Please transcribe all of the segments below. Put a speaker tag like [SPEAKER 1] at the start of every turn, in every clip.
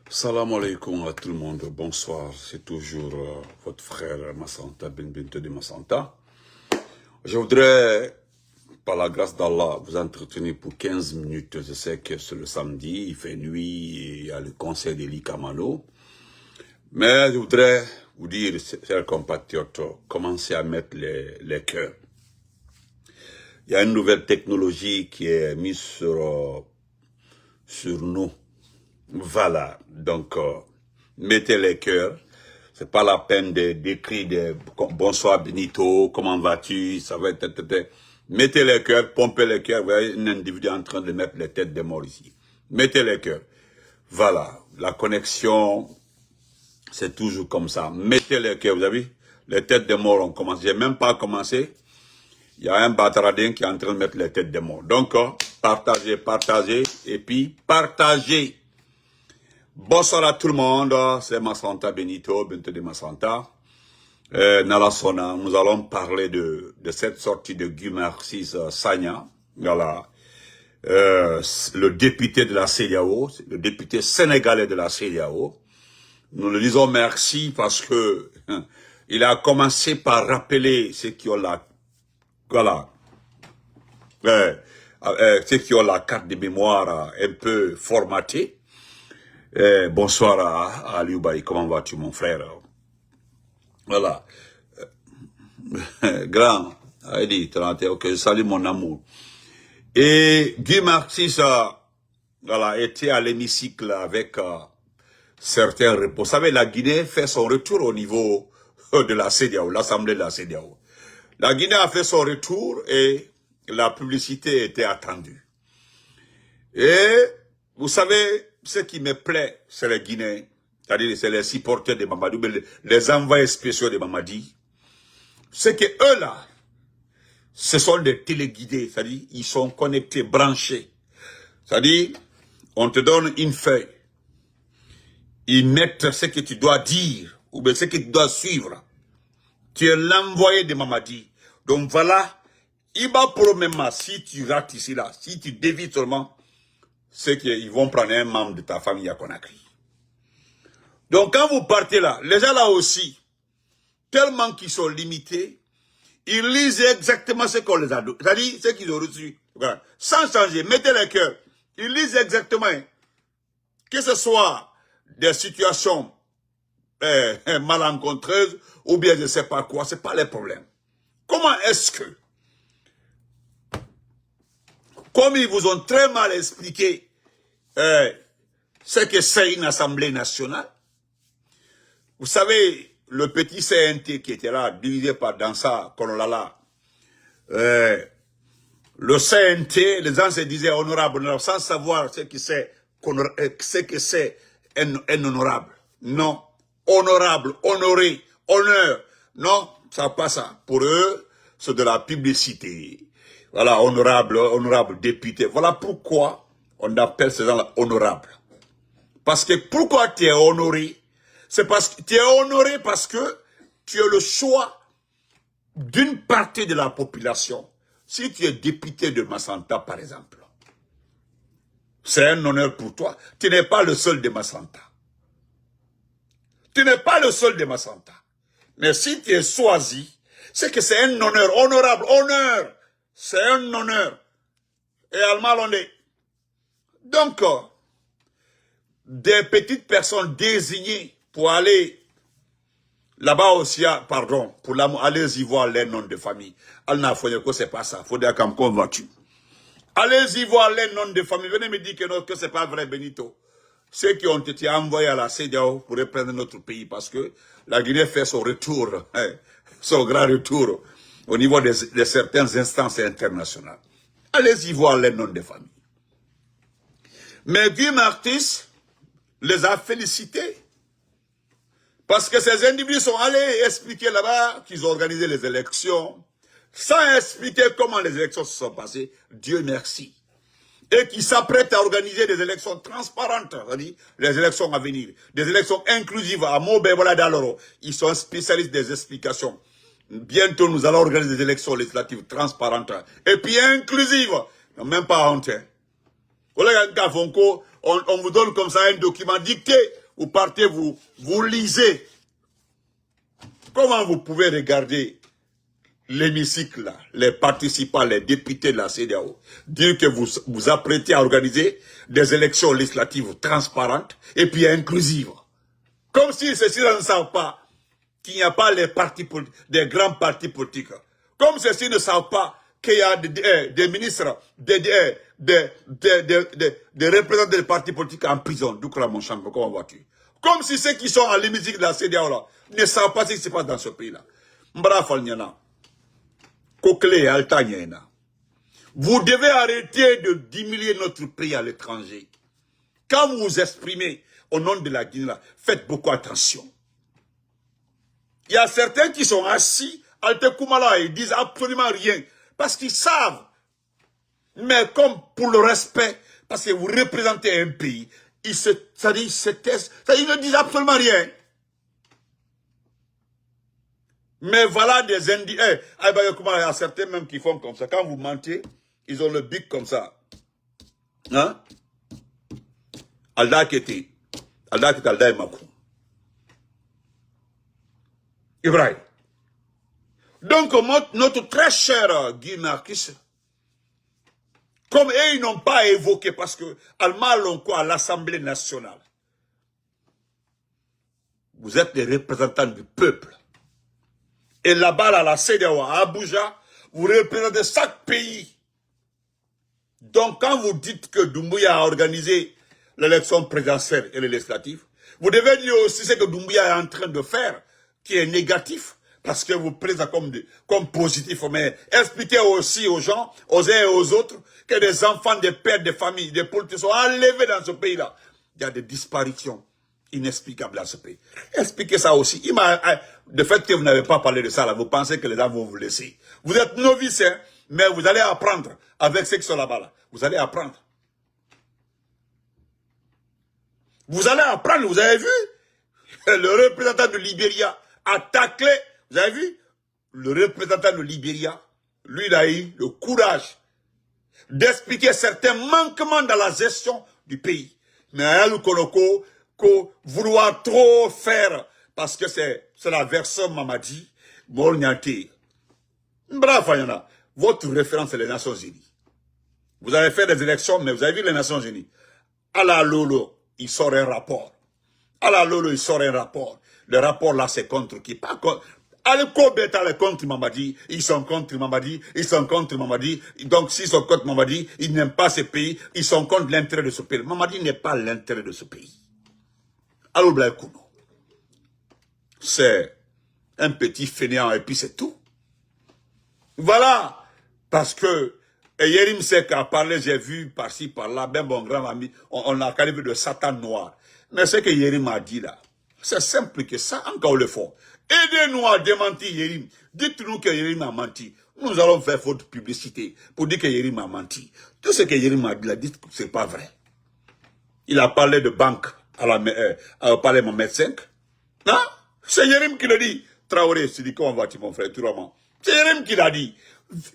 [SPEAKER 1] Salam alaikum à tout le monde, bonsoir, c'est toujours votre frère Massanta Benbente de Massanta. Je voudrais, par la grâce d'Allah, vous entretenir pour 15 minutes. Je sais que c'est le samedi, il fait nuit, et il y a le conseil d'Eli Kamano. Mais je voudrais vous dire, chers compatriotes, commencez à mettre les cœurs. Il y a une nouvelle technologie qui est mise sur nous. Voilà, donc mettez les cœurs. C'est pas la peine d'écrire des bonsoir Benito, comment vas-tu, ça va être. Mettez les cœurs, pompez les cœurs. Vous voyez un individu en train de mettre les têtes des morts ici. Mettez les cœurs. Voilà, la connexion, c'est toujours comme ça. Mettez les cœurs, vous avez vu, les têtes des morts ont commencé. J'ai même pas commencé. Il y a un bataradin qui est en train de mettre les têtes des morts. Donc, partagez, partagez, et puis partagez. Bonsoir à tout le monde, c'est Massanta Benito, Bente de Massanta. Nalasona, nous allons parler de cette sortie de Guy Marcis Sagna, voilà, le député de la CEDEAO, le député sénégalais de la CEDEAO. Nous le disons merci parce que il a commencé par rappeler ceux qui ont la, voilà, ceux qui ont la carte de mémoire un peu formatée. Bonsoir à Alioubaï, comment vas-tu mon frère? Voilà. Grand, Heidi, ok, je salue mon amour. Et Guy Marcis voilà, était à l'hémicycle avec certains repos. Vous savez, la Guinée fait son retour au niveau de la CEDEAO, l'Assemblée de la CEDEAO. La Guinée a fait son retour et la publicité était attendue. Et vous savez, ce qui me plaît, c'est les Guinéens, c'est-à-dire c'est les supporters de Mamadou, les envoyés spéciaux de Mamadi. C'est que eux là, ce sont des téléguidés, c'est-à-dire ils sont connectés, branchés. C'est-à-dire, on te donne une feuille, ils mettent ce que tu dois dire, ou bien ce que tu dois suivre. Tu es l'envoyé de Mamadi. Donc voilà, il va probablement, si tu rates ici là, si tu dévies seulement, c'est qu'ils vont prendre un membre de ta famille à Conakry. Donc quand vous partez là, les gens là aussi, tellement qu'ils sont limités, ils lisent exactement ce qu'on les a donné, c'est-à-dire ce qu'ils ont reçu. Voilà. Sans changer, mettez les cœurs. Ils lisent exactement, que ce soit des situations malencontreuses ou bien je ne sais pas quoi, c'est pas les problèmes. Comment est-ce que, comme ils vous ont très mal expliqué, c'est que c'est une assemblée nationale. Vous savez, le petit CNT qui était là, divisé par Dansa Kololala, le CNT, les gens se disaient honorable, sans savoir ce que c'est un honorable. Non, honorable, honoré, honneur. Non, ça passe ça. Pour eux, c'est de la publicité. Voilà, honorable député. Voilà pourquoi on appelle ces gens-là honorables. Parce que pourquoi tu es honoré? C'est parce que tu es honoré parce que tu es le choix d'une partie de la population. Si tu es député de Massanta, par exemple, c'est un honneur pour toi. Tu n'es pas le seul de Massanta. Tu n'es pas le seul de Massanta. Mais si tu es choisi, c'est que c'est un honneur, honorable, honneur. C'est un honneur. Et Almalondé. Donc, des petites personnes désignées pour aller là-bas aussi, pardon, pour allez-y voir les noms de famille. C'est pas ça. Faut dire comme convaincu. Allez-y voir les noms de famille. Venez me dire que c'est pas vrai, Benito. Ceux qui ont été envoyés à la CEDEAO pour reprendre notre pays parce que la Guinée fait son retour, son grand retour au niveau de certaines instances internationales. Allez-y voir les noms de famille. Mais Guy Marcis les a félicités. Parce que ces individus sont allés expliquer là-bas qu'ils ont organisé les élections. sans expliquer comment les élections se sont passées, Dieu merci. Et qui s'apprête à organiser des élections transparentes, c'est-à-dire les élections à venir, des élections inclusives à Mobé, Daloro. Ils sont spécialistes des explications. Bientôt, nous allons organiser des élections législatives transparentes et puis inclusives. Non, même pas honte. On vous donne comme ça un document dicté. Vous partez, vous lisez. Comment vous pouvez regarder l'hémicycle, là, les participants, les députés de la CEDEAO, dire que vous vous apprêtez à organiser des élections législatives transparentes et puis inclusives. Comme si ceux-ci ne savent pas qu'il n'y a pas les partis politiques, des grands partis politiques. Comme ceux-ci ne savent pas qu'il y a des ministres, des représentants des partis politiques en prison. D'où mon chambre, comment vois-tu? Comme si ceux qui sont à l'hémicycle de la CEDEAO là, ne savent pas ce qui se passe dans ce pays-là. Vous devez arrêter de diminuer notre pays à l'étranger. Quand vous vous exprimez au nom de la Guinée, là, faites beaucoup attention. Il y a certains qui sont assis à Altekoumala et ils disent absolument rien. Parce qu'ils savent. Mais comme pour le respect, parce que vous représentez un pays, ils ne disent absolument rien. Mais voilà des indices. Il y a certains même qui font comme ça. Quand vous mentez, ils ont le bic comme ça. Hein? Alda Keti. Alda Keti, Alda Makou. Ibrahim. Donc, notre très cher Guy Marquis, comme eux, ils n'ont pas évoqué, parce que Alma Lonko à l'Assemblée nationale, vous êtes les représentants du peuple. Et là-bas, à la CEDEAO, à Abuja, vous représentez chaque pays. Donc, quand vous dites que Doumbouya a organisé l'élection présidentielle et les législatives, vous devez dire aussi ce que Doumbouya est en train de faire, qui est négatif, parce que vous présentez comme positif. Mais expliquez aussi aux gens, aux uns et aux autres, que des enfants, des pères, des familles, des politiciens sont enlevés dans ce pays-là. Il y a des disparitions inexplicables dans ce pays. Expliquez ça aussi. Le fait que vous n'avez pas parlé de ça, là, vous pensez que les gens vont vous laisser. Vous êtes novice, hein, mais vous allez apprendre avec ceux qui sont là-bas. Là. Vous allez apprendre. Vous allez apprendre, vous avez vu? Le représentant de Libéria a taclé, vous avez vu? Le représentant de Libéria, lui, il a eu le courage d'expliquer certains manquements dans la gestion du pays. Mais à Konoko, vouloir trop faire, parce que c'est la version Mamadi, Molnyate. Bravo, Fayana. Votre référence, c'est les Nations Unies. Vous avez fait des élections, mais vous avez vu les Nations Unies. À la Lolo, il sort un rapport. À la Lolo, il sort un rapport. Le rapport là, c'est contre qui? Pas contre. Al-Kobeta est contre Mamadi, ils sont contre Mamadi, ils sont contre Mamadi. Donc s'ils sont contre Mamadi, ils n'aiment pas ce pays, ils sont contre l'intérêt de ce pays. Mamadi n'est pas l'intérêt de ce pays. Alors Blaïkouno, c'est un petit fainéant et puis c'est tout. Voilà, parce que Yerim Sek a parlé, j'ai vu par-ci, par-là, ben mon grand ami, on a qualifié de Satan noir. Mais ce que Yerim a dit là, c'est simple que ça, encore le fond. Aidez-nous à démentir Yerim. Dites-nous que Yerim a menti. Nous allons faire faute de publicité pour dire que Yerim a menti. Tout ce que Yerim a dit là, dites que c'est pas vrai. Il a parlé de banque au Parlement médecin. Hein? C'est Yerim qui le dit. Traoré, c'est dit comment vas-tu mon frère, Touraman? C'est Yerim qui l'a dit.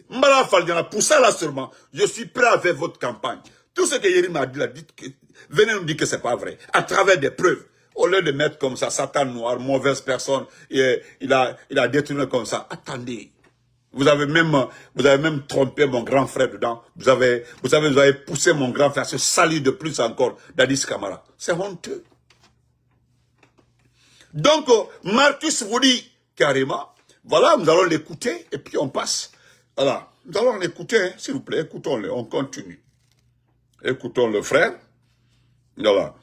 [SPEAKER 1] Mbala Faldiana, pour ça là seulement, je suis prêt à faire votre campagne. Tout ce que Yerim a dit là, dites que, venez nous dire que c'est pas vrai. À travers des preuves. Au lieu de mettre comme ça, Satan noir, mauvaise personne, il a détourné comme ça. Attendez. Vous avez même trompé mon grand frère dedans. Vous avez poussé mon grand frère à se salir de plus encore d'Addis Camara. C'est honteux. Donc, Marcus vous dit carrément, voilà, nous allons l'écouter et puis on passe. Voilà, nous allons l'écouter, hein, s'il vous plaît, écoutons-le, on continue. Écoutons le frère. Voilà.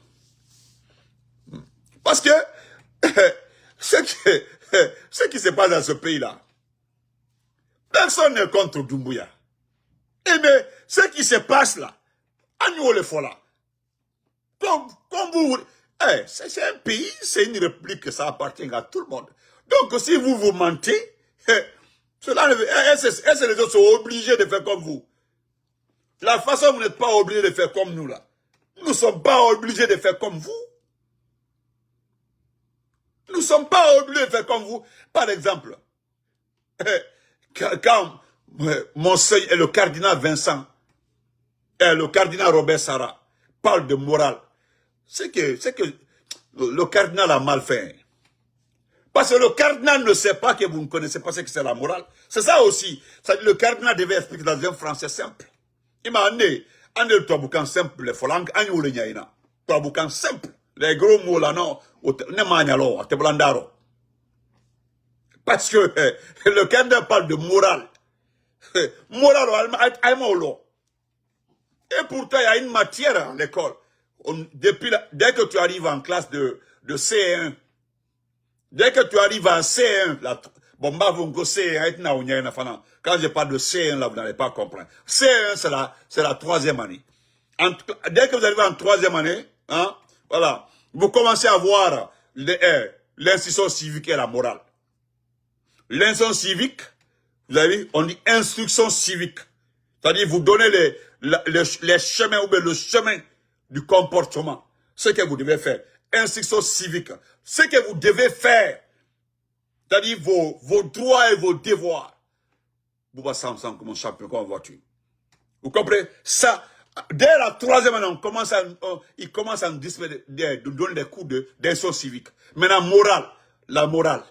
[SPEAKER 1] Parce que ce qui se passe dans ce pays-là, personne n'est contre Doumbouya. Eh bien, ce qui se passe là, à nous le faut là. Comme vous... c'est un pays, c'est une république, ça appartient à tout le monde. Donc si vous mentez, Les autres sont obligés de faire comme vous. La façon, vous n'êtes pas obligés de faire comme nous, là. Nous ne sommes pas obligés de faire comme vous. Nous ne sommes pas obligés de faire comme vous. Par exemple, quand Monseigneur et le cardinal Vincent et le cardinal Robert Sarah parlent de morale, c'est que le cardinal a mal fait. Parce que le cardinal ne sait pas que vous ne connaissez pas ce que c'est la morale. C'est ça aussi. Le cardinal devait expliquer dans un français simple. Il m'a amené le Touaboucan simple, les folangues, le Touaboucan simple. Les gros mots là, non, parce que le cardinal parle de morale. Morale, et pourtant, il y a une matière à l'école. Dès que tu arrives en classe de C1, dès que tu arrives en C1, quand je parle de C1, là, vous n'allez pas comprendre. C1, c'est la troisième année. Dès que vous arrivez en troisième année, hein, voilà, vous commencez à voir l'instruction civique et la morale. L'instruction civique, vous avez vu, on dit instruction civique. C'est-à-dire, vous donnez les chemins ou bien le chemin du comportement. Ce que vous devez faire. Instruction civique. Ce que vous devez faire. C'est-à-dire vos droits et vos devoirs. Vous passez ensemble comme un champion, comme en voiture. Vous comprenez? Ça, dès la troisième année, il commence à nous donner des cours d'instruction civique. Maintenant, la morale.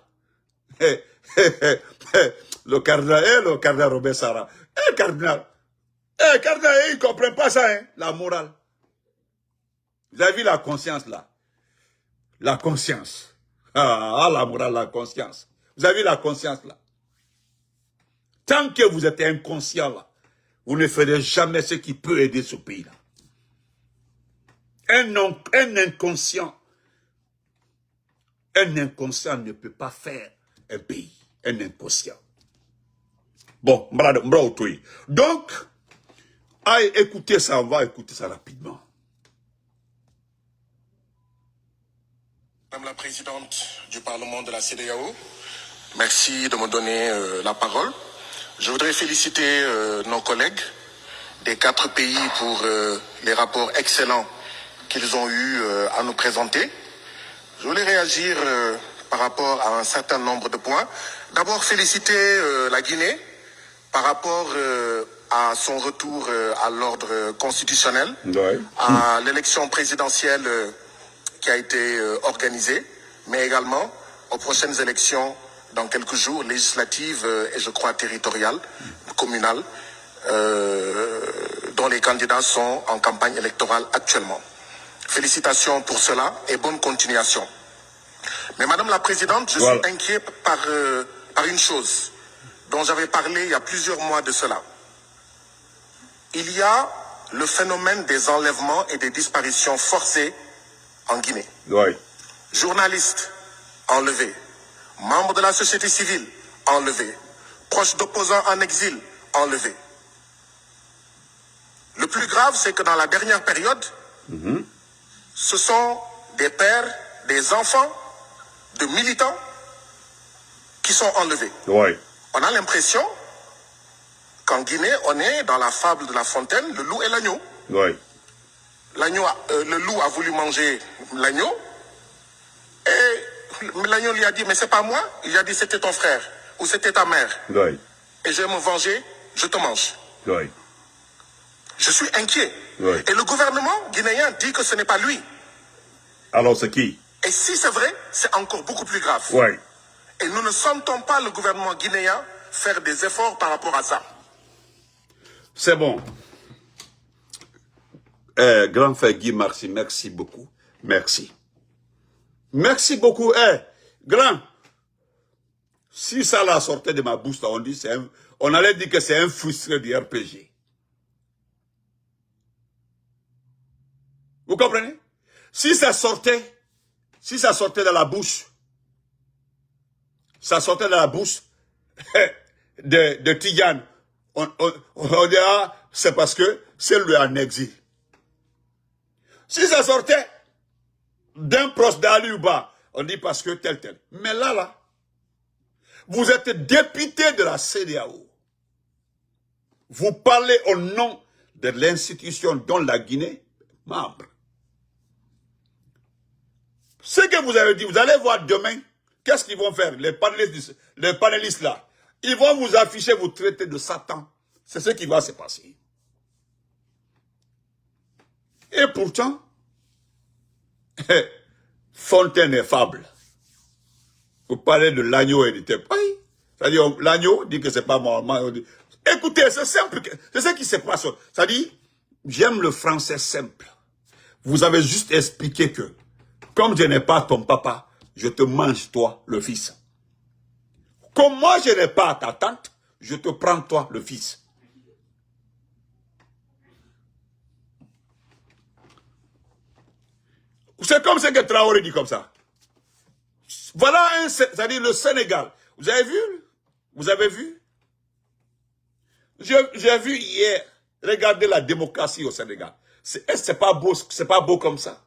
[SPEAKER 1] Le cardinal Robert Sarah. Le cardinal, il ne comprend pas ça, hein, la morale. Vous avez vu la conscience là? La conscience. La morale, la conscience. Vous avez vu la conscience là? Tant que vous êtes inconscient là, vous ne ferez jamais ce qui peut aider ce pays là. Un inconscient ne peut pas faire un pays. Un inconscient. Bon, donc, écoutez ça, on va écouter ça rapidement.
[SPEAKER 2] Madame la Présidente du Parlement de la CEDEAO, merci de me donner la parole. Je voudrais féliciter nos collègues des 4 pays pour les rapports excellents qu'ils ont eu à nous présenter. Je voulais réagir par rapport à un certain nombre de points. D'abord, féliciter la Guinée par rapport à son retour à l'ordre constitutionnel, à l'élection présidentielle qui a été organisée, mais également aux prochaines élections dans quelques jours, législatives et je crois territoriales, communales, dont les candidats sont en campagne électorale actuellement. Félicitations pour cela et bonne continuation. Mais Madame la Présidente, je suis inquiet par une chose dont j'avais parlé il y a plusieurs mois de cela. Il y a le phénomène des enlèvements et des disparitions forcées en Guinée. Journalistes enlevés, membres de la société civile enlevés, proches d'opposants en exil enlevés. Le plus grave, c'est que dans la dernière période, ce sont des pères, des enfants de militants qui sont enlevés. On a l'impression qu'en Guinée, on est dans la fable de La Fontaine, le loup et l'agneau. Le loup a voulu manger l'agneau et l'agneau lui a dit, mais c'est pas moi. Il a dit, c'était ton frère ou c'était ta mère. Et je vais me venger, je te mange. Je suis inquiet. Et le gouvernement guinéen dit que ce n'est pas lui.
[SPEAKER 1] Alors c'est qui?
[SPEAKER 2] Et si c'est vrai, c'est encore beaucoup plus grave. Et nous ne sentons pas le gouvernement guinéen faire des efforts par rapport à ça.
[SPEAKER 1] C'est bon. Grand frère Guy, merci beaucoup. Merci. Merci beaucoup. Grand, si ça la sortait de ma bouche, on allait dire que c'est un frustré du RPG. Vous comprenez? Si ça sortait de la bouche, de Tigane, on dira, c'est parce que c'est lui en exil. Si ça sortait d'un proche d'Ali Ouba, on dit parce que tel. Mais là, Vous êtes député de la CEDEAO. Vous parlez au nom de l'institution dont la Guinée est membre. Ce que vous avez dit, vous allez voir demain, qu'est-ce qu'ils vont faire, les panélistes là. Ils vont vous afficher, vous traiter de Satan. C'est ce qui va se passer. Et pourtant, Fontaine est fable. Vous parlez de l'agneau et du tête. Oui. C'est-à-dire, l'agneau dit que c'est pas moi. Écoutez, c'est simple. C'est ce qui se passe. C'est-à-dire, j'aime le français simple. Vous avez juste expliqué que, comme je n'ai pas ton papa, je te mange toi, le fils. Comme moi, je n'ai pas ta tante, je te prends toi, le fils. C'est comme ce que Traoré dit comme ça. Voilà c'est-à-dire le Sénégal. Vous avez vu? Vous avez vu? J'ai vu hier, regardez la démocratie au Sénégal. C'est pas beau comme ça.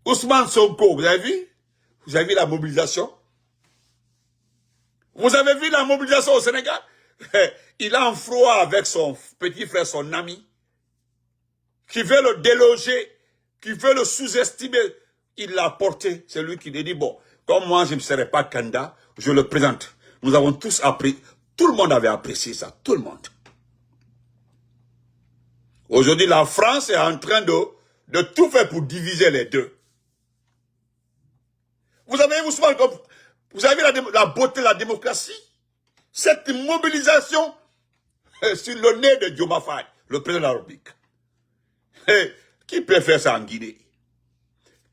[SPEAKER 1] Ousmane Sonko, vous avez vu? Vous avez vu la mobilisation? Vous avez vu la mobilisation au Sénégal? Il a un froid avec son petit frère, son ami, qui veut le déloger, qui veut le sous-estimer. Il l'a porté. C'est lui qui lui dit, bon, comme moi je ne serai pas candidat, je le présente. Nous avons tous appris, tout le monde avait apprécié ça, tout le monde. Aujourd'hui, la France est en train de tout faire pour diviser les deux. Vous avez vu la beauté de la démocratie? Cette mobilisation sur le nez de Diomaye Faye, le président de la République. Qui peut faire ça en Guinée?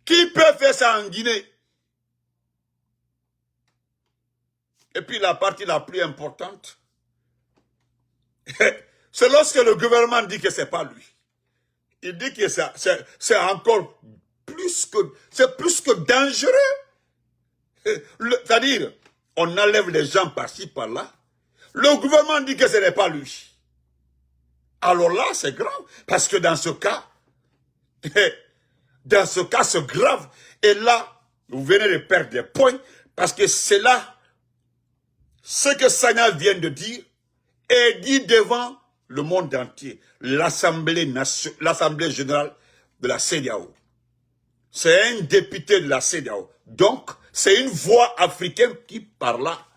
[SPEAKER 1] Qui peut faire ça en Guinée? Et puis la partie la plus importante, c'est lorsque le gouvernement dit que c'est pas lui. Il dit que c'est encore plus que dangereux. C'est-à-dire, on enlève les gens par-ci, par-là. Le gouvernement dit que ce n'est pas lui. Alors là, c'est grave. Parce que dans ce cas, c'est grave. Et là, vous venez de perdre des points. Parce que c'est là, ce que Sagna vient de dire, est dit devant le monde entier. L'Assemblée générale de la CEDEAO. C'est un député de la CEDEAO. Donc, c'est une voix africaine qui parle là.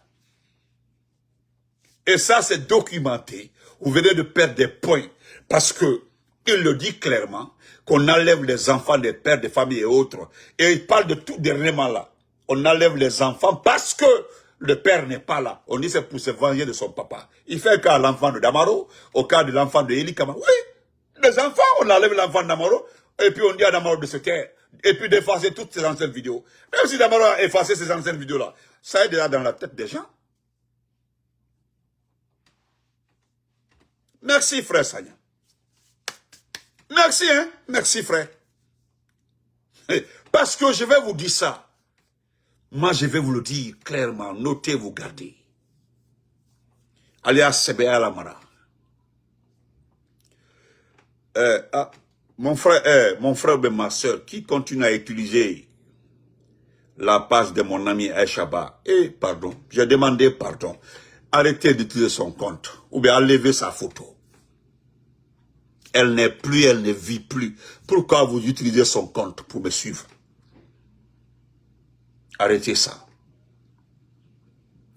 [SPEAKER 1] Et ça, c'est documenté. Vous venez de perdre des points. Parce que, il le dit clairement, qu'on enlève les enfants des pères, des familles et autres. Et il parle de tout dernièrement là. On enlève les enfants parce que le père n'est pas là. On dit c'est pour se venger de son papa. Il fait cas à l'enfant de Damaro, au cas de l'enfant de Eli Kama. Oui, les enfants, on enlève l'enfant de Damaro, et puis on dit à Damaro de se taire. Et puis d'effacer toutes ces anciennes vidéos. Même si Damaro a effacé ces anciennes vidéos-là, ça est déjà dans la tête des gens. Merci, frère Sagna. Merci, hein. Merci, frère. Parce que je vais vous dire ça. Moi, je vais vous le dire clairement. Notez, vous gardez. Alias Sebea Lamara. Mon frère et ma soeur, qui continue à utiliser la page de mon ami Aïchaba, pardon, j'ai demandé pardon. Arrêtez d'utiliser son compte, ou bien enlevez sa photo. Elle n'est plus, elle ne vit plus. Pourquoi vous utilisez son compte pour me suivre? Arrêtez ça.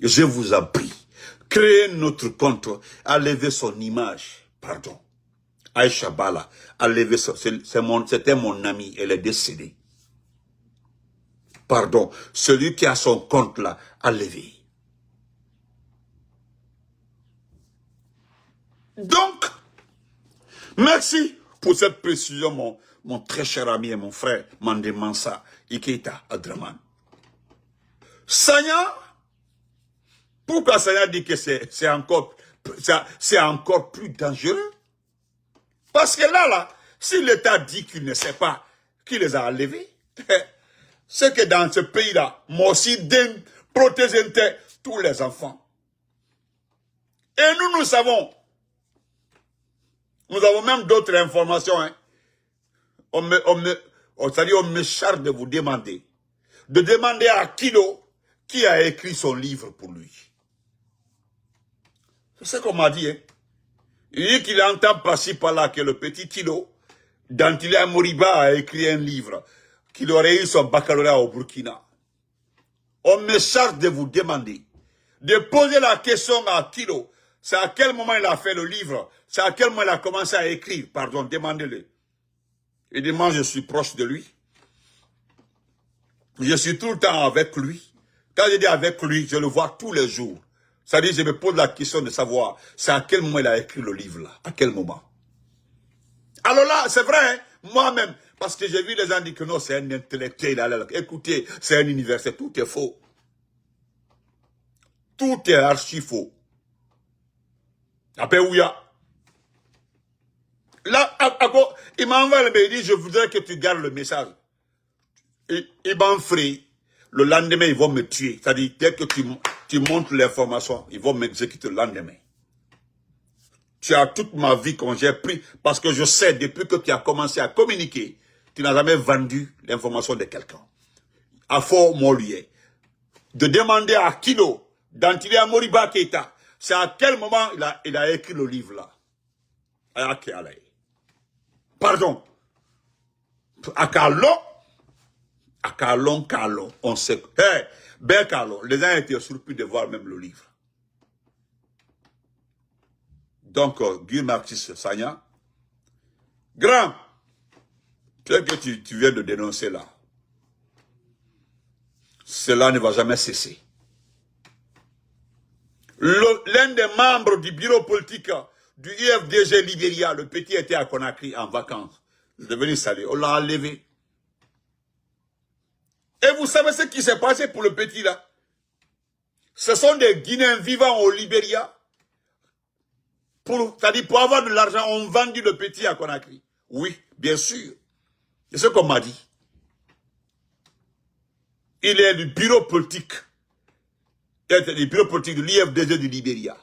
[SPEAKER 1] Je vous en prie. Créez notre compte, enlevez son image, pardon. Aïcha Bala, enlevez ça. C'était mon ami, elle est décédée. Pardon, celui qui a son compte là, enlevez. Donc, merci pour cette précision, mon très cher ami et mon frère, Mandé Mansa, Ikeita Adraman. Sagna, pourquoi Sagna dit que c'est encore plus dangereux? Parce que là, si l'État dit qu'il ne sait pas qui les a enlevés, c'est que dans ce pays-là, moi aussi, protéger tous les enfants. Et nous savons. Nous avons même d'autres informations. Hein. On me charge de vous demander. De demander à Kilo qui a écrit son livre pour lui. C'est ce qu'on m'a dit. Hein. Il dit qu'il entend passer par là que le petit Kilo, Dantilia Moriba a écrit un livre, qu'il aurait eu son baccalauréat au Burkina. On me charge de vous demander, de poser la question à Kilo. C'est à quel moment il a fait le livre? C'est à quel moment il a commencé à écrire? Pardon, demandez-le. Il dit, moi je suis proche de lui. Je suis tout le temps avec lui. Quand je dis avec lui, je le vois tous les jours. C'est-à-dire, je me pose la question de savoir, c'est à quel moment il a écrit le livre là? À quel moment? Alors là, c'est vrai, hein, moi-même, parce que j'ai vu les gens dire que non, c'est un intellectuel. Écoutez, c'est un universitaire, tout est faux. Tout est archi faux. Après, où il y a? Là, il m'a envoyé le mail, il dit, je voudrais que tu gardes le message. Il m'a fait. Le lendemain, ils vont me tuer. C'est-à-dire, dès que tu montres l'information, ils vont m'exécuter le lendemain. Tu as toute ma vie quand j'ai pris, parce que je sais, depuis que tu as commencé à communiquer, tu n'as jamais vendu l'information de quelqu'un. À fort Molière. De demander à Kilo, d'Antilia Moriba Keita, c'est à quel moment il a écrit le livre là. Pardon. À Kalon, on sait. Hey, ben Kalon, les gens étaient surpris de voir même le livre. Donc, Guy Martis Sagna, grand, ce que tu viens de dénoncer là, cela ne va jamais cesser. L'un des membres du bureau politique du IFDG Libéria, le petit était à Conakry en vacances. Il est venu saluer, on l'a enlevé. Et vous savez ce qui s'est passé pour le petit là? Ce sont des Guinéens vivant au Libéria. C'est-à-dire, pour avoir de l'argent, on vendit le petit à Conakry. Oui, bien sûr. C'est ce qu'on m'a dit. Il est du bureau politique. Il est du bureau politique de l'IFDG du Libéria.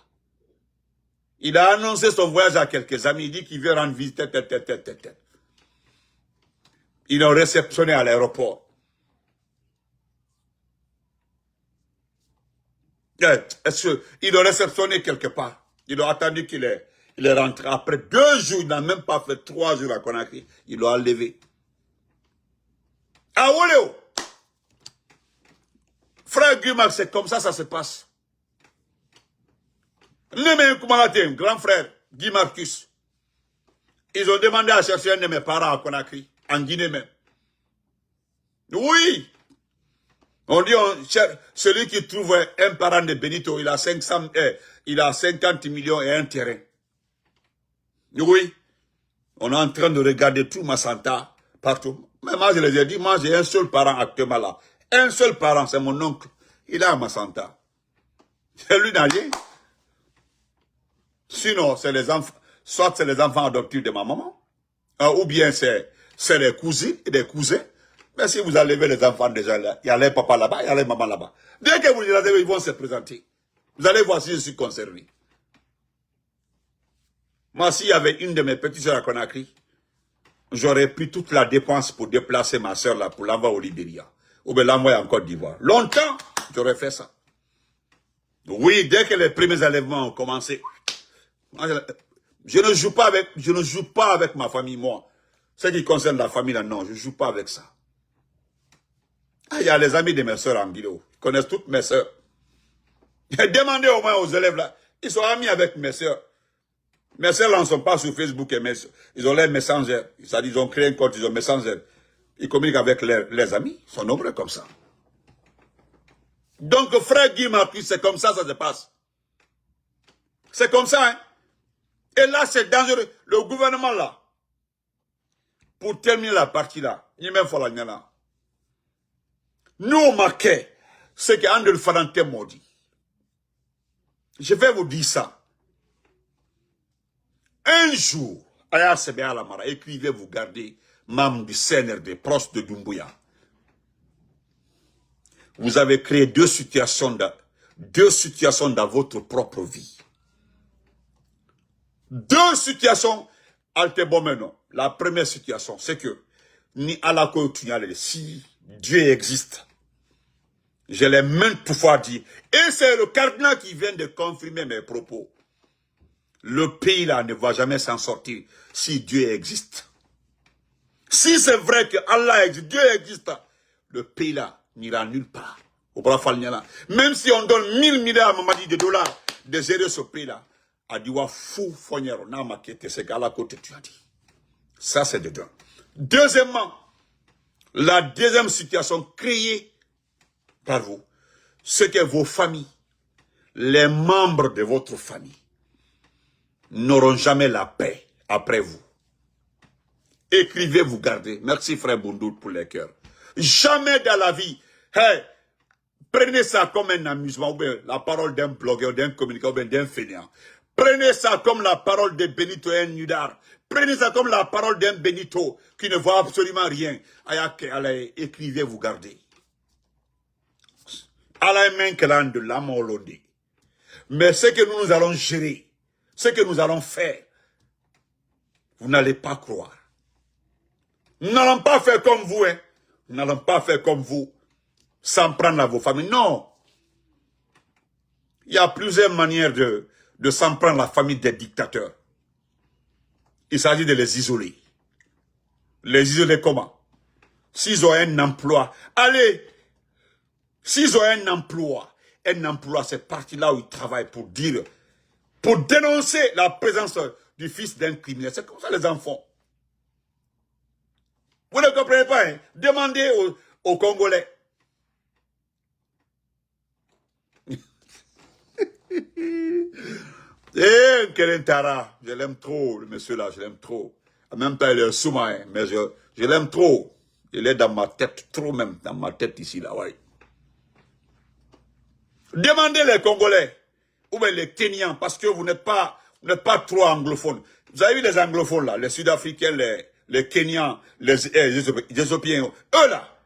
[SPEAKER 1] Il a annoncé son voyage à quelques amis. Il dit qu'il veut rendre visite. Ils l'ont réceptionné à l'aéroport. Est-ce qu'ils l'ont réceptionné quelque part? Ils ont attendu qu'il est rentré. Après 2 jours, il n'a même pas fait 3 jours à Conakry. Ils l'ont enlevé. Ah, Oléo! Frère Guimard, c'est comme ça se passe. Un grand frère, Guy Marcus. Ils ont demandé à chercher un de mes parents à Conakry, en Guinée même. Oui! On dit, celui qui trouve un parent de Benito, il a 50 millions et un terrain. Oui. On est en train de regarder tout Massanta, partout. Mais moi, je les ai dit, moi, j'ai un seul parent actuellement là. Un seul parent, c'est mon oncle. Il est à Massanta. C'est lui n'a rien. Sinon, c'est les enfants, soit c'est les enfants adoptifs de ma maman, ou bien c'est les cousines et des cousins. Mais si vous enlevez les enfants déjà là, il y a les papas là-bas, il y a les mamans là-bas. Dès que vous les enlevez, ils vont se présenter. Vous allez voir si je suis concerné. Moi, s'il y avait une de mes petites soeurs à Conakry, j'aurais pris toute la dépense pour déplacer ma soeur là, pour l'envoyer au Libéria. Ou bien l'envoyer en Côte d'Ivoire. Longtemps, j'aurais fait ça. Oui, dès que les premiers enlèvements ont commencé, je ne joue pas avec ma famille, moi. Ce qui concerne la famille là, non, je ne joue pas avec ça. Ah, il y a les amis de mes soeurs en Guinée. Ils connaissent toutes mes soeurs. Demandez au moins aux élèves là. Ils sont amis avec mes soeurs. Mes soeurs là ne sont pas sur Facebook et ils ont les messengers. C'est-à-dire ils ont créé un compte, ils ont messenger. Ils communiquent avec les amis. Ils sont nombreux comme ça. Donc frère Guy Marquis, c'est comme ça se passe. C'est comme ça, hein. Et là, c'est dangereux. Le gouvernement là, pour terminer la partie là, il même faut la là. Nous, on marquait ce qu'Andel Fanante m'a dit. Je vais vous dire ça. Un jour, Aya Sebe Alamara, écrivez, vous gardez, membre du CNRD, proche de Doumbouya. Vous avez créé deux situations dans votre propre vie. Deux situations, Altebomeno. La première situation, c'est que, ni Alako Tunyale, si Dieu existe, je l'ai même toutefois dit. Et c'est le cardinal qui vient de confirmer mes propos. le pays là ne va jamais s'en sortir si Dieu existe. Si c'est vrai que Allah existe, Dieu existe, le pays là n'ira nulle part. Même si on donne 1000 milliards de dollars de gérer ce pays là, a dit fou fognero na maquette c'est qu'à la côté tu as dit. Ça c'est de deux. Deuxièmement, la deuxième situation créée par vous, c'est que vos familles, les membres de votre famille, n'auront jamais la paix après vous. Écrivez, vous gardez. Merci frère Boundoul pour les cœurs. Jamais dans la vie, hey, prenez ça comme un amusement, ou bien la parole d'un blogueur, d'un communicant, ou bien d'un fainéant. Prenez ça comme la parole de Benito Nudar. Prenez ça comme la parole d'un Benito qui ne voit absolument rien. Allez, écrivez, vous gardez. Mais ce que nous allons gérer, ce que nous allons faire, vous n'allez pas croire. Nous n'allons pas faire comme vous, hein. Nous n'allons pas faire comme vous, sans prendre à vos familles. Non. Il y a plusieurs manières de s'en prendre la famille des dictateurs. Il s'agit de les isoler. Les isoler comment? S'ils ont un emploi, allez, s'ils ont un emploi, c'est parti là où ils travaillent pour dire, pour dénoncer la présence du fils d'un criminel. C'est comme ça les enfants. Vous ne comprenez pas, hein? Demandez aux Congolais. Eh, Kerentara, je l'aime trop, le monsieur là, je l'aime trop. En même temps, il est sous-marin, mais je l'aime trop. Il est dans ma tête, trop même, dans ma tête ici, là, ouais. Demandez les Congolais, ou bien les Kenyans, parce que vous n'êtes pas trop anglophones. Vous avez vu les anglophones là, les Sud-Africains, les Kenyans, les Éthiopiens, eux là,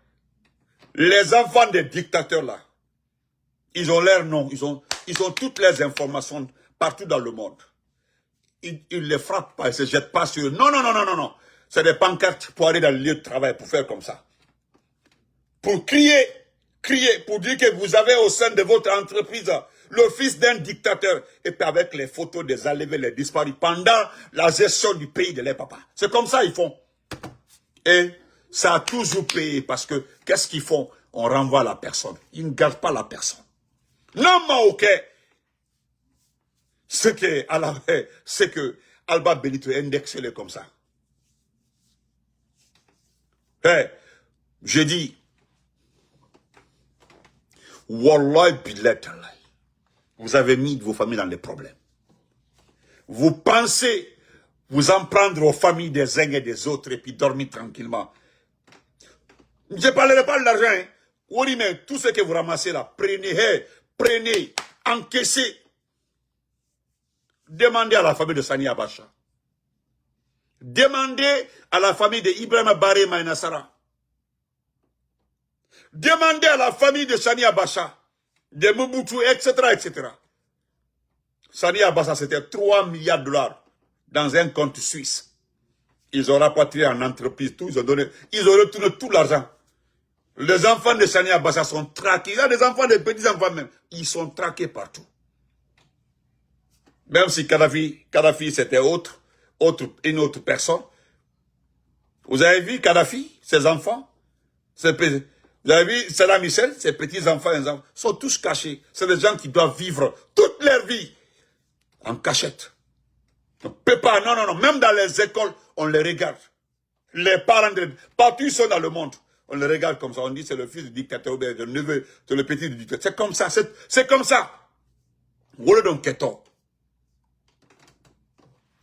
[SPEAKER 1] les enfants des dictateurs là, ils ont leur nom, ils ont toutes les informations partout dans le monde. Ils les frappent pas, ils se jettent pas sur eux. Non, non, non, non, non, non. C'est des pancartes pour aller dans le lieu de travail, pour faire comme ça. Pour crier, pour dire que vous avez au sein de votre entreprise le fils d'un dictateur, et puis avec les photos des enlevés, les disparus, pendant la gestion du pays de leurs papas. C'est comme ça ils font. Et ça a toujours payé, parce que qu'est-ce qu'ils font? On renvoie la personne. Ils ne gardent pas la personne. Non, mais ok. C'est que Alba Benito est indexé comme ça. Hey, j'ai dit, Wallahi billah, vous avez mis vos familles dans les problèmes. Vous pensez vous en prendre aux familles des uns et des autres et puis dormir tranquillement. Je ne parlerai pas de l'argent. Hein. Oui, mais tout ce que vous ramassez là, prenez, encaissez. Demandez à la famille de Sani Abacha. Demandez à la famille de Ibrahima Baré Maïnassara. Demandez à la famille de Sani Abacha, de Mobutu, etc., etc. Sani Abacha, c'était 3 milliards de dollars dans un compte suisse. Ils ont rapatrié en entreprise, tout, ils ont retourné tout l'argent. Les enfants de Sani Abacha sont traqués. Il y a des enfants, des petits-enfants même. Ils sont traqués partout. Même si Kadhafi c'était une autre personne. Vous avez vu Kadhafi, ses enfants? Vous avez vu Saddam Hussein, ses petits-enfants, sont tous cachés. C'est des gens qui doivent vivre toute leur vie en cachette. On ne peut pas, non, non, non. Même dans les écoles, on les regarde. Les parents, partout ils sont dans le monde. On les regarde comme ça. On dit c'est le fils du dictateur, le neveu, c'est le petit du dictateur. C'est comme ça, c'est comme ça. Voilà donc Keto.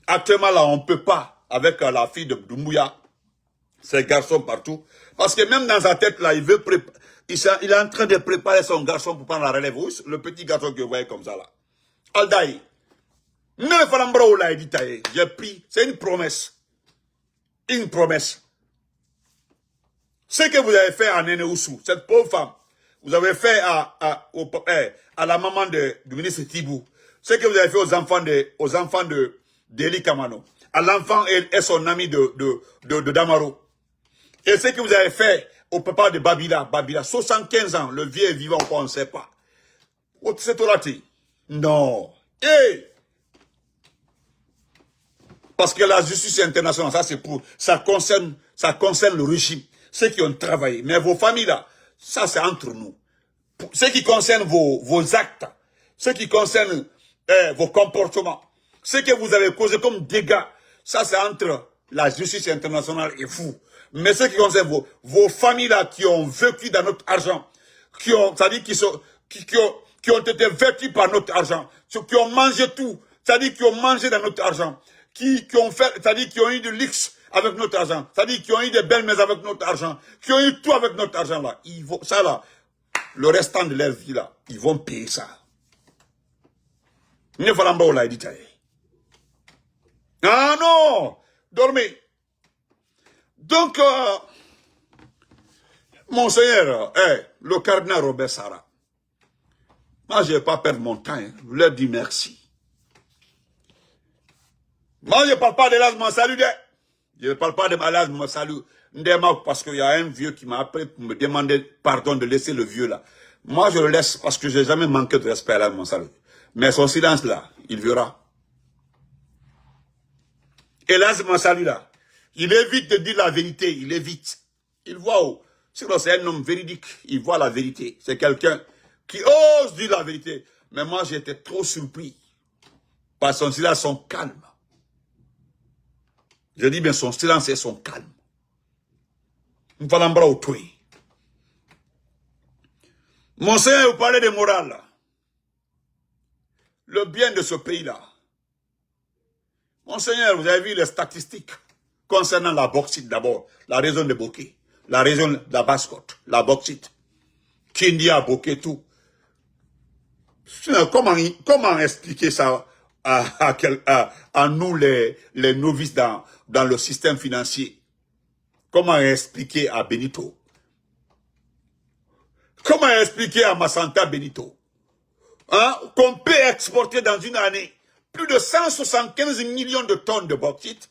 [SPEAKER 1] Actuellement là, on ne peut pas, avec la fille de Doumbouya, ces garçons partout. Parce que même dans sa tête là, il est en train de préparer son garçon pour prendre la relève. Oui, le petit garçon que vous voyez comme ça là. Aldaï. J'ai pris, c'est une promesse. Une promesse. Ce que vous avez fait à Nene Oussou, cette pauvre femme, vous avez fait à la maman du ministre Tibou, ce que vous avez fait aux enfants d'Eli Kamano, à l'enfant et son ami de Damaro, et ce que vous avez fait au papa de Babila, 75 ans, le vieux est vivant, on ne sait pas. C'est Torati. Non. Hey! Parce que la justice internationale, ça c'est pour, ça concerne le régime, ceux qui ont travaillé. Mais vos familles là, ça c'est entre nous. Pour ce qui concerne vos actes, ce qui concerne vos comportements, ce que vous avez causé comme dégâts, ça c'est entre la justice internationale et vous. Mais ce qui concerne vos familles là qui ont vécu dans notre argent, qui ont été vêtus par notre argent, qui ont mangé tout, c'est-à-dire qui ont mangé dans notre argent, qui ont fait, c'est-à-dire qui ont eu du luxe avec notre argent, c'est-à-dire qui ont eu des belles maisons avec notre argent, qui ont eu tout avec notre argent là. Ils vont, ça là, le restant de leur vie là, ils vont payer ça. Ne voilà pas là, dit. Ah non, dormez. Donc, Monseigneur, le cardinal Robert Sarah, moi je ne vais pas perdre mon temps, hein. Je leur dis merci. Moi je ne parle pas de l'asthme, salut. Je ne parle pas de l'asthme, salut. Parce qu'il y a un vieux qui m'a appelé pour me demander pardon de laisser le vieux là. Moi je le laisse parce que je n'ai jamais manqué de respect à l'asthme, salut. Mais son silence là, il verra. Et l'asthme, salut là, il évite de dire la vérité, il évite. Il voit où. Sinon, c'est un homme véridique, il voit la vérité. C'est quelqu'un qui ose dire la vérité. Mais moi, j'étais trop surpris par son silence, son calme. Je dis bien son silence et son calme. Monseigneur, vous parlez de morale, là. Le bien de ce pays-là. Monseigneur, vous avez vu les statistiques concernant la bauxite d'abord, la région de Boké. La région de la Basse-Côte, la bauxite, Kindia, Boké, tout. Comment expliquer ça à nous les novices dans le système financier? Comment expliquer à Benito? Comment expliquer à Massanta Benito hein, qu'on peut exporter dans une année plus de 175 millions de tonnes de bauxite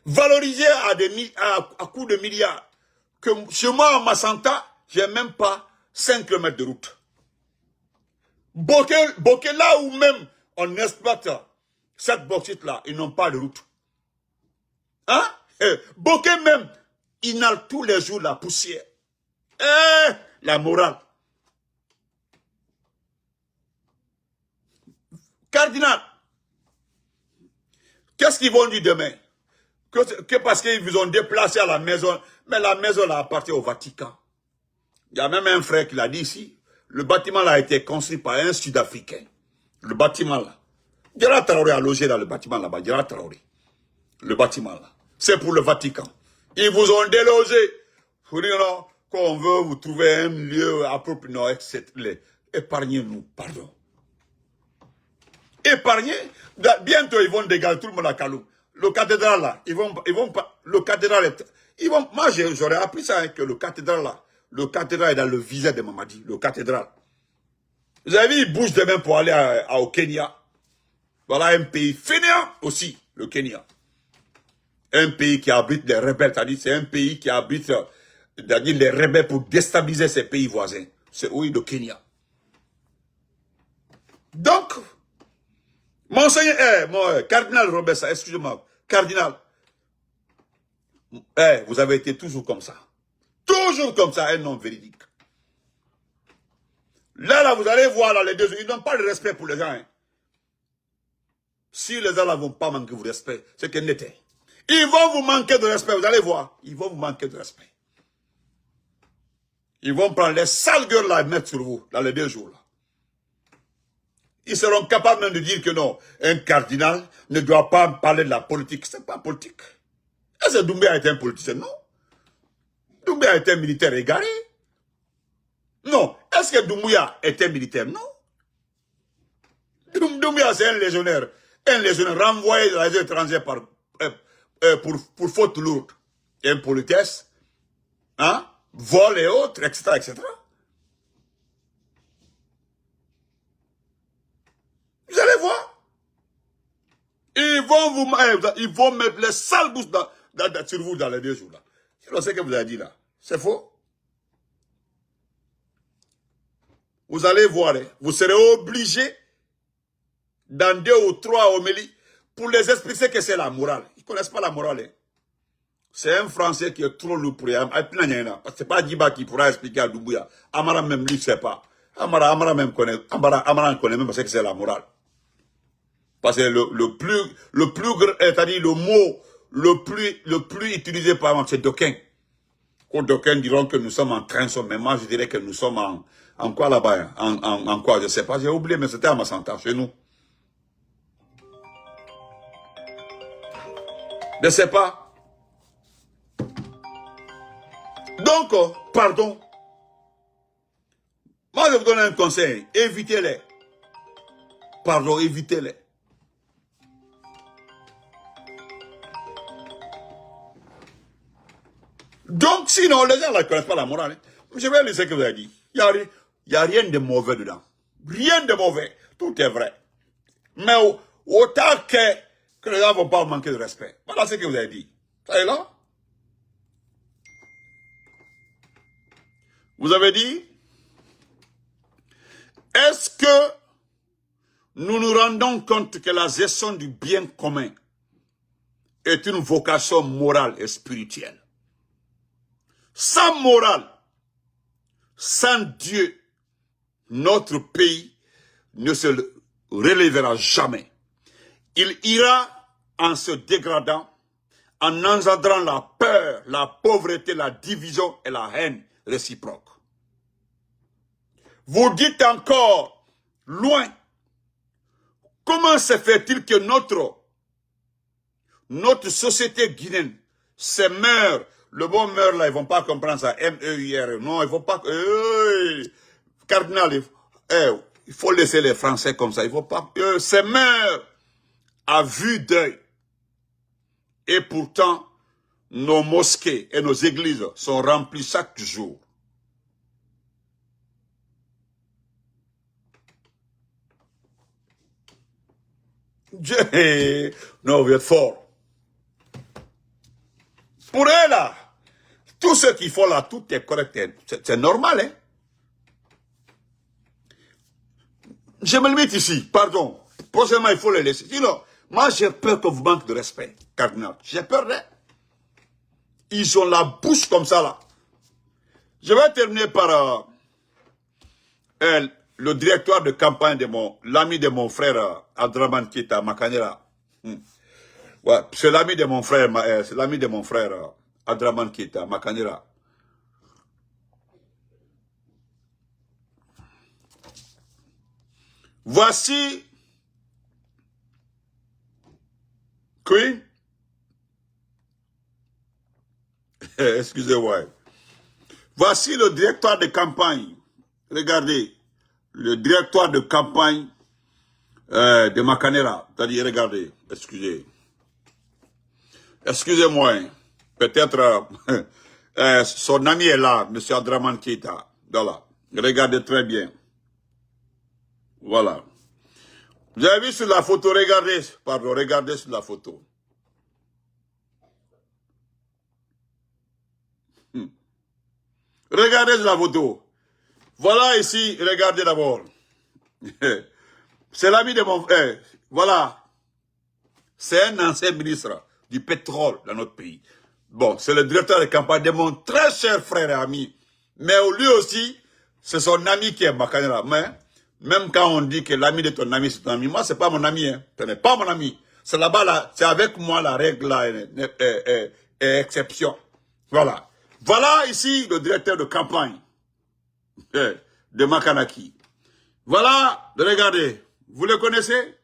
[SPEAKER 1] valorisé à coups de milliards, que chez moi, en Massanta, j'ai même pas 5 km de route. Boké, là où même on exploite cette bauxite-là, ils n'ont pas de route. Hein? Boké même, inhale tous les jours la poussière. La morale. Cardinal, qu'est-ce qu'ils vont dire demain? Que parce qu'ils vous ont déplacé à la maison, mais la maison là appartient au Vatican. Il y a même un frère qui l'a dit ici, le bâtiment là a été construit par un Sud-Africain. Le bâtiment là. Gérard Traoré a logé dans le bâtiment là-bas, Gérard Traoré. Le bâtiment là. C'est pour le Vatican. Ils vous ont délogé. Vous dites non, qu'on veut vous trouver un lieu approprié, non, etc. Épargnez-nous, pardon. Épargnez. Bientôt ils vont dégager tout le monde à Kalou. Le cathédrale là, ils vont pas, le cathédrale moi j'aurais appris ça, hein, que le cathédrale là, le cathédrale est dans le visage de Mamadi, le cathédrale. Vous avez vu, il bouge demain pour aller au Kenya. Voilà un pays fainéant aussi, le Kenya. Un pays qui abrite des rebelles, c'est-à-dire c'est un pays qui abrite les rebelles pour déstabiliser ses pays voisins. C'est oui, le Kenya. Donc, Monseigneur, cardinal Robert, excusez-moi, cardinal, vous avez été toujours comme ça. Toujours comme ça, un homme véridique. Là, vous allez voir, là, les deux, ils n'ont pas de respect pour les gens. Hein. Si les gens ne vont pas manquer de respect, c'est qu'ils n'étaient. Ils vont vous manquer de respect, vous allez voir. Ils vont vous manquer de respect. Ils vont prendre les sales gueules là et mettre sur vous, dans les 2 jours là. Ils seront capables même de dire que non, un cardinal ne doit pas parler de la politique. C'est pas politique. Est-ce que Doumbé a été un politicien? Non. Doumbé a été un militaire égaré. Non. Est-ce que Doumbouya était militaire? Non. Doumbouya, c'est un légionnaire. Un légionnaire renvoyé dans les étrangers pour faute lourde. Impolitesse, hein, vol et autres, etc., etc. Vous allez voir. Ils vont mettre les sales bouches sur vous dans les 2 jours là. C'est ce que vous avez dit là. C'est faux. Vous allez voir, vous serez obligé dans 2 ou 3 homélies pour les expliquer que c'est la morale. Ils ne connaissent pas la morale. Hein. C'est un Français qui est trop lourd pour eux. C'est pas Djiba qui pourra expliquer à Doumbouya. Amara même lui ne sait pas. Amara même connaît. Amara connaît même parce que c'est la morale. Parce que le plus c'est-à-dire le mot le plus utilisé par exemple, c'est Doquin. D'aucuns diront que nous sommes en train, mais moi je dirais que nous sommes en quoi là-bas, en quoi, je ne sais pas, j'ai oublié, mais c'était à Massanta, chez nous. Je ne sais pas. Donc, pardon. Moi je vous donne un conseil, évitez-les. Pardon, évitez-les. Donc, sinon, les gens ne connaissent pas la morale. Hein. Je vais lire ce que vous avez dit. Il n'y a rien de mauvais dedans. Rien de mauvais. Tout est vrai. Mais autant que les gens ne vont pas manquer de respect. Voilà ce que vous avez dit. Ça est là? Vous avez dit, est-ce que nous nous rendons compte que la gestion du bien commun est une vocation morale et spirituelle? Sans morale, sans Dieu, notre pays ne se relèvera jamais. Il ira en se dégradant, en engendrant la peur, la pauvreté, la division et la haine réciproque. Vous dites encore, loin, comment se fait-il que notre société guinéenne se meurt? Le bon meurt là, ils ne vont pas comprendre ça. M-E-U-R. Non, ils ne vont pas. Cardinal, il faut laisser les Français comme ça. Il ne faut pas. Se meurt à vue d'œil. Et pourtant, nos mosquées et nos églises sont remplies chaque jour. Non, vous êtes fort. Pour eux là, tout ce qu'il faut là, tout est correct. C'est normal, hein. Je me limite ici, pardon. Prochainement, il faut les laisser. Sinon, moi j'ai peur que vous manquez de respect, cardinal. J'ai peur, hein. Ils ont la bouche comme ça là. Je vais terminer par le directeur de campagne de l'ami de mon frère Adraman Keita, Makanera. Ouais, c'est l'ami de mon frère, Adraman Keita, Makanera. Voici Queen. Excusez-moi. Voici le directeur de campagne. Regardez. Le directeur de campagne de Makanera. C'est-à-dire, regardez. Excusez-moi. Peut-être son ami est là, M. Adraman Keita. Voilà. Regardez très bien. Voilà. Vous avez vu sur la photo, regardez sur la photo. Regardez sur la photo. Voilà ici, regardez d'abord. C'est l'ami de mon frère. Voilà. C'est un ancien ministre du pétrole dans notre pays. Bon, c'est le directeur de campagne de mon très cher frère et ami. Mais lui aussi, c'est son ami qui est Makanera. Mais même quand on dit que l'ami de ton ami, c'est ton ami, moi, c'est pas mon ami. Hein. Ce n'est pas mon ami. C'est là-bas, là, c'est avec moi la règle là, est exception. Voilà. Voilà ici le directeur de campagne de Makanaki. Voilà, regardez. Vous le connaissez?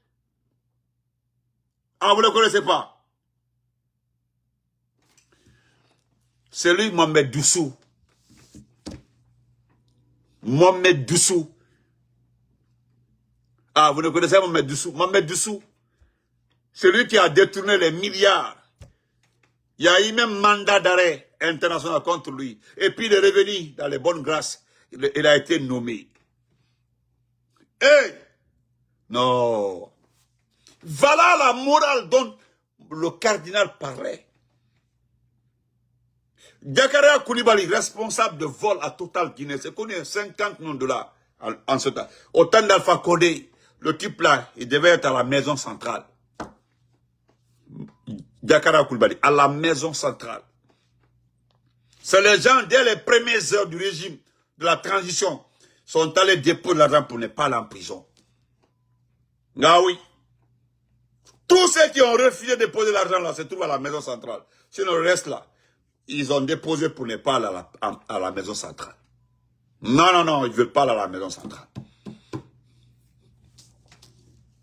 [SPEAKER 1] Ah, vous ne le connaissez pas? C'est lui, Mohamed Doussou. Mohamed Doussou. Ah, vous ne connaissez pas Mohamed Doussou? Mohamed Doussou, c'est lui qui a détourné les milliards. Il y a eu même mandat d'arrêt international contre lui. Et puis il est revenu dans les bonnes grâces. Il a été nommé. Hey! Non. Voilà la morale dont le cardinal parlait. Diakarea Koulibaly, responsable de vol à Total Guinée, c'est connu, 50 millions de dollars en ce temps. Au temps d'Alpha Condé, le type là, il devait être à la maison centrale. Diakara Koulibaly, à la maison centrale. C'est les gens, dès les premières heures du régime, de la transition, sont allés déposer l'argent pour ne pas aller en prison. Ah oui. Tous ceux qui ont refusé de déposer l'argent là se trouvent à la maison centrale. Sinon, le reste là, ils ont déposé pour ne pas aller à la maison centrale. Non, non, non, ils ne veulent pas aller à la maison centrale.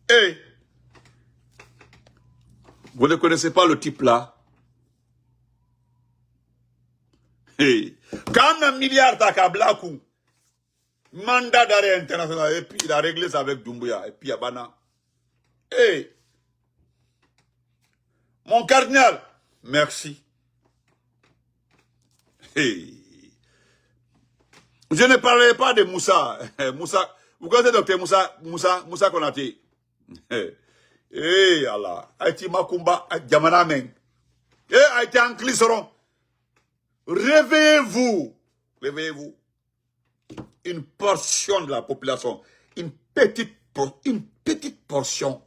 [SPEAKER 1] Et vous ne connaissez pas le type là? Hey. Quand un milliard d'Akablakou, mandat d'arrêt international, et puis il a réglé ça avec Doumbouya, et puis Abana. Hey. Mon cardinal, merci. Hey. Je ne parlerai pas de Moussa. Moussa, vous connaissez docteur Moussa Konaté? Eh, Allah. Haïti Makumba, Djamana Meng. Eh, Haïti Ankliseron. Réveillez-vous. Réveillez-vous. Une portion de la population, une petite portion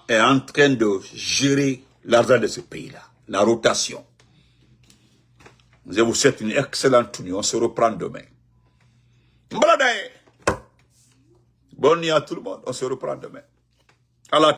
[SPEAKER 1] est en train de gérer l'argent de ce pays-là. La rotation. Je vous souhaite une excellente nuit. On se reprend demain. Bonne nuit à tout le monde. On se reprend demain. À la